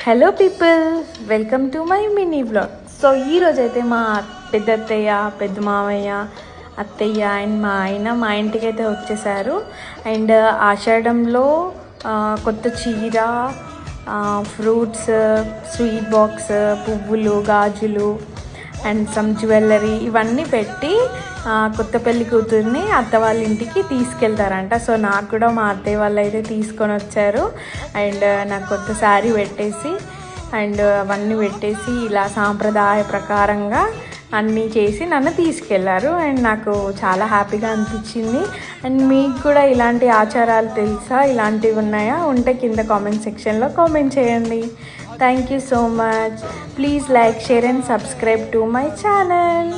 Hello people, welcome to my mini vlog. So ఈరోజైతే మా పెద్ద అత్తయ్య, పెద్ద మామయ్య, అత్తయ్య అండ్ మా ఆయన మా ఇంటికి అయితే వచ్చేసారు. అండ్ ఆషాఢంలో కొత్త చీర, ఫ్రూట్స్, స్వీట్ బాక్స్, పువ్వులు, గాజులు అండ్ సమ్ జ్యువెలరీ ఇవన్నీ పెట్టి కొత్త పెళ్లి కూతుర్ని అత్త వాళ్ళ ఇంటికి తీసుకెళ్తారంట. సో నాకు కూడా మా అత్తయ్య వాళ్ళు అయితే తీసుకొని వచ్చారు. అండ్ నాకు కొత్త శారీ పెట్టేసి అండ్ అవన్నీ పెట్టేసి ఇలా సాంప్రదాయ ప్రకారంగా అన్నీ చేసి నన్ను తీసుకెళ్లారు. అండ్ నాకు చాలా హ్యాపీగా అనిపించింది. అండ్ మీకు కూడా ఇలాంటి ఆచారాలు తెలుసా, ఇలాంటివి ఉన్నాయా? ఉంటే కింద కామెంట్ సెక్షన్లో కామెంట్ చేయండి. Thank you so much. Please like, share and subscribe to my channel.